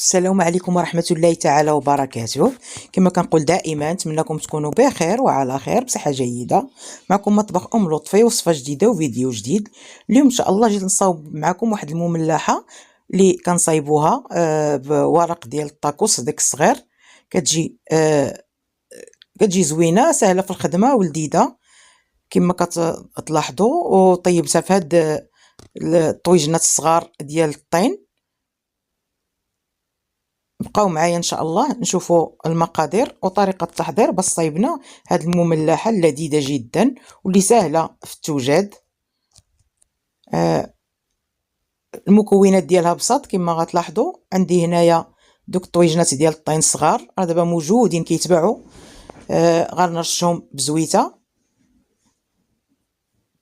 السلام عليكم ورحمة الله تعالى وبركاته. كما كنقول دائما نتمنىكم تكونوا بخير وعلى خير بصحة جيدة. معكم مطبخ لطفي وصفة جديدة وفيديو جديد. اليوم ان شاء الله جيت نصاوب معكم واحد المملحة اللي كنصايبوها بورق ديال الطاكوس داك الصغير. كتجي زوينة سهلة في الخدمة ولذيذة كما كتلاحظوا، وطيبتها في هاد الطويجنات الصغار ديال الطين. بقاو معايا ان شاء الله نشوفوا المقادير وطريقه التحضير باش صايبنا هاد المملحه اللذيذه جدا واللي سهله في التوجد. المكونات ديالها بساط كما غتلاحظوا. عندي هنايا دوك الطويجنات ديال الطين الصغار راه دابا موجودين كيتباعوا، غنرشهم بزويته.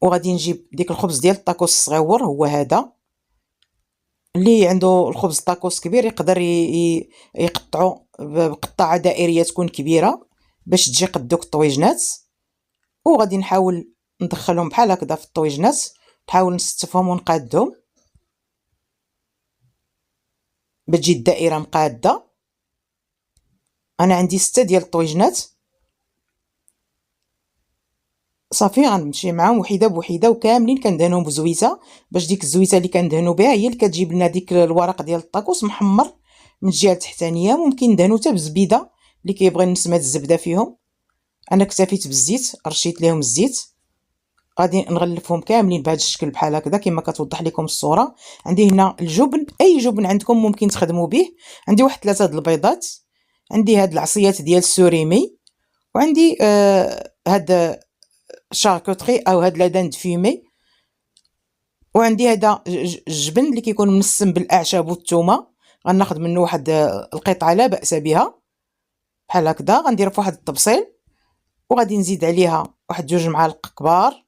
وغادي نجيب ديك الخبز ديال الطاكوس الصغيور، هو هذا. اللي عنده الخبز طاكوس كبير يقدر يقطعو بقطعه دائريه تكون كبيره باش تجي قد دوك الطويجنات. وغادي نحاول ندخلهم بحال هكذا في الطويجنات، نحاول نستفهم ونقادهم بتجي الدائره مقاده. انا عندي 6 ديال الطويجنات صافي. غنمشي معاهم وحده بوحده وكاملين كندهنهم بزويته، باش ديك الزويته اللي كندهنوا بها هي اللي كتجيب لنا ديك الورق ديال الطاكوس محمر من الجهه التحتانيه. ممكن ندهنوا حتى بالزبيده اللي كيبغي نسمه الزبده فيهم. انا اكتفيت بالزيت، رشيت ليهم الزيت. غادي نغلفهم كاملين بهذا الشكل بحال هكذا كما كتوضح لكم الصوره. عندي هنا الجبن، اي جبن عندكم ممكن تخدموا به. عندي واحد 3 د البيضات، عندي هاد العصيات ديال السوريمي، وعندي هاد شاركوتري او هاد لادان فيمي، وعندي هذا الجبن اللي كيكون مسم بالاعشاب والثومه. غناخذ منه واحد القطعه لا باس بها بحال هكذا. غندير في واحد الطبسيل وغادي نزيد عليها واحد 2 معالق كبار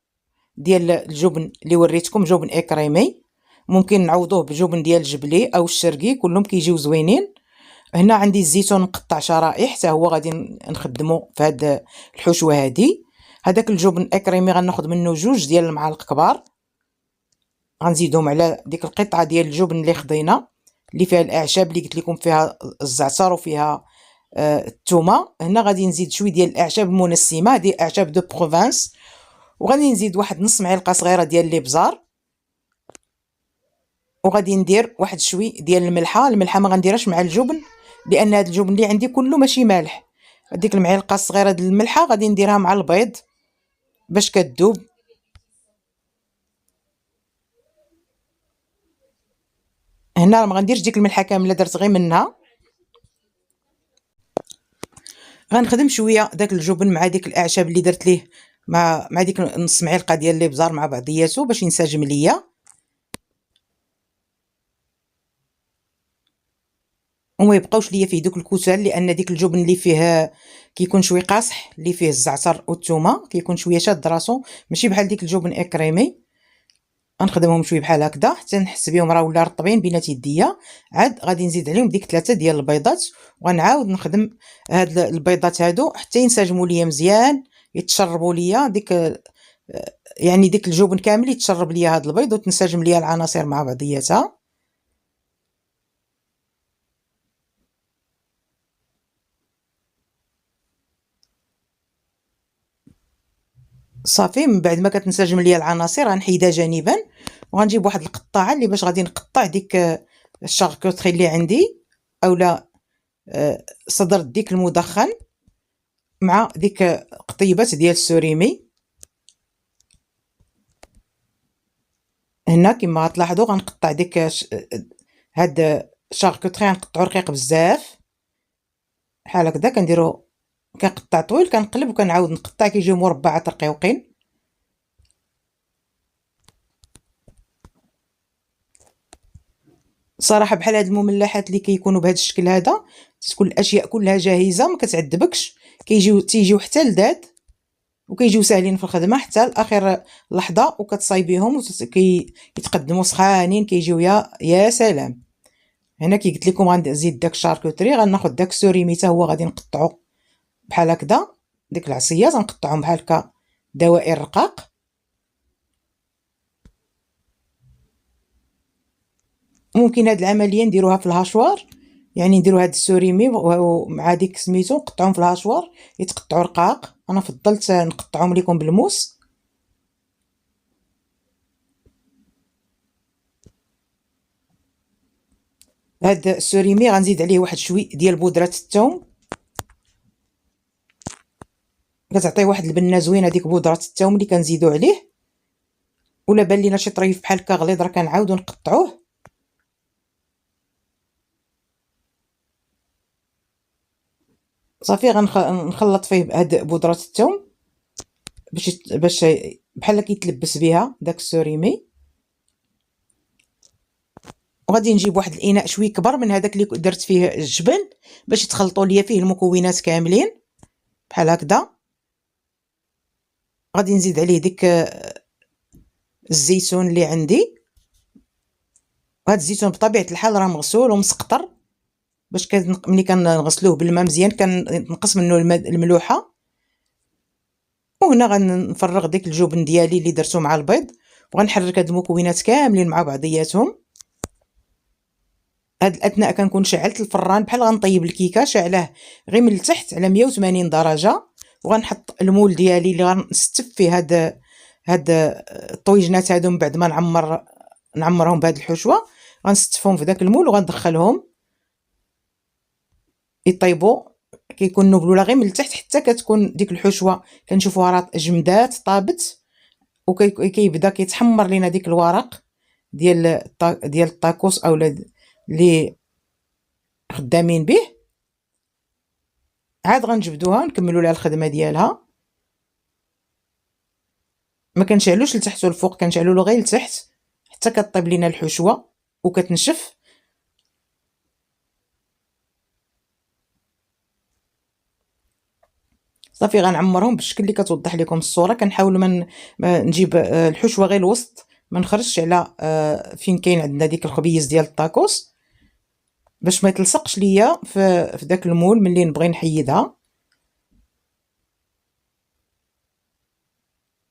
ديال الجبن اللي وريتكم، جبن اكريمي. ممكن نعوضوه بجبن ديال الجبلي او الشرقي، كلهم كيجيو زوينين. هنا عندي الزيتون مقطع شرائح حتى هو غادي نخدمه في هاد الحشوه هادي. هذاك الجبن اكريمي غناخذ منه 2 ديال المعالق كبار، غنزيدهم على ديك القطعه ديال الجبن اللي خدينا اللي فيها الاعشاب اللي قلت لكم فيها الزعتر وفيها الثومه. هنا غادي نزيد شويه ديال الاعشاب المنسمه، هذه اعشاب دو بروفانس. وغادي نزيد واحد نص معلقه صغيره ديال الابزار. وغادي ندير واحد شوي ديال الملحه ما غنديرهاش مع الجبن لان هذا الجبن اللي عندي كله ماشي مالح. هذيك المعلقه الصغيره ديال الملحه غادي نديرها مع البيض باش كتذوب. هنا ما غنديرش ديك الملحه كامله، درت غير منها. غنخدم شويه داك الجبن مع ديك الاعشاب اللي درت ليه مع ديك نص معلقه ديال الابزار مع بعضياتو باش ينسجم ليا. وما يبقاوش ليا فيه دوك الكتل لان ديك الجبن اللي فيه كيكون شوي قاصح، اللي فيه الزعتر والثومه كيكون شويه شاد راسو، ماشي بحال ديك الجبن اكريمي. غنخدمهم شويه بحال هكذا حتى نحس بهم راه ولا رطبين بينات يديا. عاد غادي نزيد عليهم ديك 3 ديال البيضات وغنعاود نخدم هاد البيضات هادو حتى ينسجموا ليا مزيان، يتشربوا ليا ديك يعني ديك الجبن كامل يتشرب ليا هاد البيض وتنسجم ليا العناصر مع بعضياتها. صافي. من بعد ما كتنسجم ليا العناصر غنحيدها جانبا وغنجيب واحد القطاعه اللي باش غادي نقطع ديك الشاركوتري اللي عندي اولا صدر ديك المدخن مع ديك قطيبات ديال السوريمي. هنا كما غتلاحظوا غنقطع ديك هاد الشاركوتري غنقطعو رقيق بزاف بحال هكذا. كنديرو كنقطع طويل كنقلب وكنعاود نقطع كيجيو مربعات رقيقين. صراحه بحال هاد المملحات اللي كيكونوا بهذا الشكل هذا تكون الاشياء كلها جاهزه ما كتعذبكش، تيجيو حتى لذاد وكيجيو ساهلين في الخدمه حتى لاخر لحظه وكتصايبيهم وكيتقدموا سخانين كيجيو يا سلام. هنا كي قلت لكم غنزيد داك الشاركوتري، غناخذ داك السوريمي حتى هو غادي نقطعو بحال هكذا. ديك العصيات غنقطعهم بحال هكا دوائر رقاق. ممكن هاد العمليه نديروها في الهاشوار يعني نديرو هاد السوريمي مع ديك سميتو نقطعوهم في الهاشوار يتقطعوا رقاق. انا فضلت نقطعهم لكم بالموس. هاد السوريمي غنزيد عليه واحد شوي ديال بودره الثوم، كتعطيه واحد البنه زوينه ديك بودره الثوم اللي كنزيدو عليه. ولا بان لينا شي طريف بحال هكا غليظ راه كنعاودو نقطعوه. صافي غنخلط فيه هاد بودره الثوم باش بحال كيتلبس بها داك السوريمي. وغادي نجيب واحد الاناء شوي كبر من هذاك اللي درت فيه الجبن باش يتخلطوا ليا فيه المكونات كاملين بحال هكذا. غادي نزيد عليه ديك الزيتون اللي عندي. وهاد الزيتون بطبيعه الحال راه مغسول ومسقطر باش ملي كنغسلوه بالماء مزيان كنقص منه الملوحه. وهنا غنفرغ ديك الجبن ديالي اللي درتو مع البيض وغنحرك هاد المكونات كاملين مع بعضياتهم. هاد الاثناء كنكون شعلت الفران بحال غنطيب الكيكه، شعله غير من التحت على 180 درجه. وغنحط المول ديالي اللي غنستف فيه هاد الطويجنات هادو من بعد ما نعمرهم بهاد الحشوه. غنستفهم في داك المول وغندخلهم يطيبوا. كيكون ولا غير من التحت حتى كتكون ديك الحشوه كنشوفوها راه جمدات طابت وكيبدا كيتحمر لينا ديك الورق ديال الطاكوس اولا اللي خدامين به. عاد غنجبدوها نكملوا لها الخدمه ديالها. ما كنشعلوش لتحت والفوق، كنشعلوا له غير لتحت حتى كطيب لينا الحشوه وكتنشف. صافي غنعمرهم بالشكل اللي كتوضح لكم الصوره. كنحاول ما نجيب الحشوه غير الوسط، ما نخرجش على فين كاين عندنا ديك الخبيز ديال الطاكوس باش ما يتلصقش ليا في داك المول ملي نبغي نحيدها،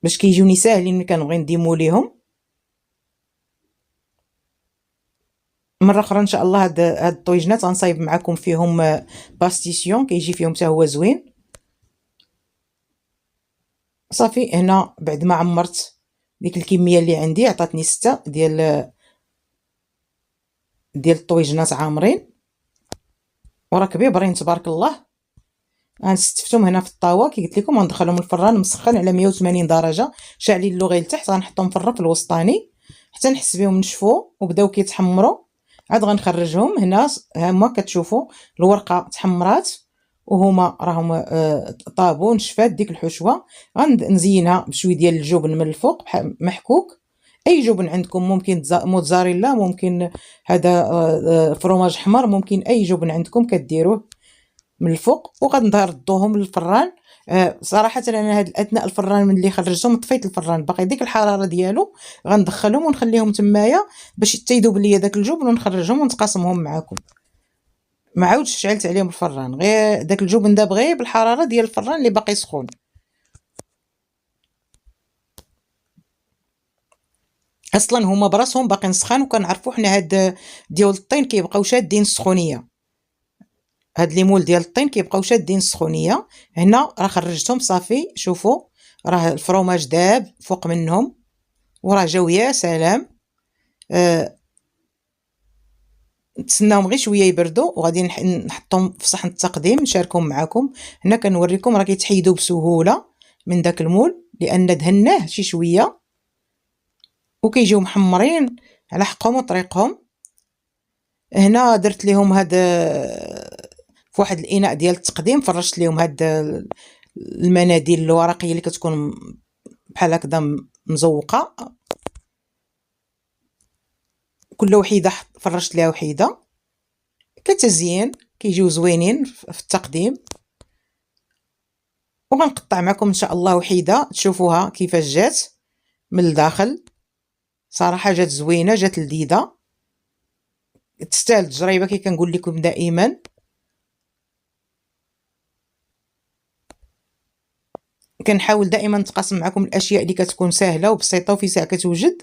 باش كيجوني ساهلين ملي كنبغي نديمو ليهم. مره اخرى ان شاء الله هاد الطويجنات غنصايب معكم فيهم باستيسيون كيجي فيهم حتى هو زوين. صافي هنا بعد ما عمرت ديك الكميه اللي عندي عطاتني 6 ديال الطويجنات عامرين وراه كبيبرين تبارك الله. غنستفتهم هنا في الطاوه كي قلت لكم، غندخلهم الفران مسخن على 180 درجه شاعلين اللغه لتحت. غنحطهم في الرف الوسطاني حتى نحس بهم نشفوا وبداو كيتحمروا. عاد غنخرجهم. هنا هما كتشوفوا الورقه تحمرات وهما راهم طابوا نشفات ديك الحشوه. غنزينها بشويه ديال الجبن من الفوق محكوك. اي جبن عندكم، ممكن موتزاريلا، ممكن هذا فروماج حمر، ممكن اي جبن عندكم كديروه من الفوق. وغنردوهم للفران. صراحه انا هاد اثناء الفران من اللي خرجتهم طفيت الفران باقي ديك الحراره ديالو. غندخلهم ونخليهم تمايا باش يتيدوا بليا داك الجبن ونخرجهم ونتقاسمهم معكم. ما عاودش شعلت عليهم الفران، غير داك الجبن داب غير بالحراره ديال الفران اللي باقي سخون. اصلا هما براسهم باقيين سخان وكنعرفوا حنا هاد ديال الطين كيبقاو شادين السخونيه. هاد لي مول ديال الطين كيبقاو شادين السخونيه. هنا راه خرجتهم صافي. شوفوا راه الفرomage داب فوق منهم وراه جاو يا سلام. نتسناهم غير شويه يبردوا وغادي نحطهم في صحن التقديم نشاركهم معكم. هنا كنوريكم راه كيتحيدوا بسهوله من داك المول لان دهناه شي شويه وكيجيو محمرين على حقهم وطريقهم. هنا درت لهم هاد في واحد الاناء ديال التقديم فرشت لهم هاد المناديل الورقيه اللي كتكون بحال هكذا مزوقه. كل وحيده فرشت لها وحيده كتزيين كيجيو زوينين في التقديم. وغنقطع معكم ان شاء الله وحيده تشوفوها كيفاش جات من الداخل. صراحه جات زوينه، جات لذيذه، تستاهل التجربه كي كنقول لكم دائما. كنحاول دائما نتقاسم معكم الاشياء اللي كتكون سهله وبسيطه وفي ساعه كتوجد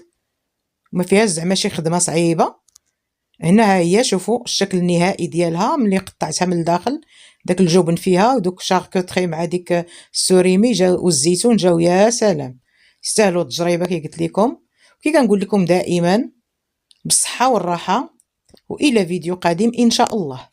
وما فيهاش زعما شي خدمه صعيبه. هنا ها هي شوفوا الشكل النهائي ديالها ملي قطعتها من الداخل. داك الجبن فيها ودوك شاركوتري مع ديك السوريمي جاو والزيتون جاو يا سلام، يستاهلوا التجربه كي قلت لكم. كي كنقول لكم دائما بالصحه والراحه، والى فيديو قادم ان شاء الله.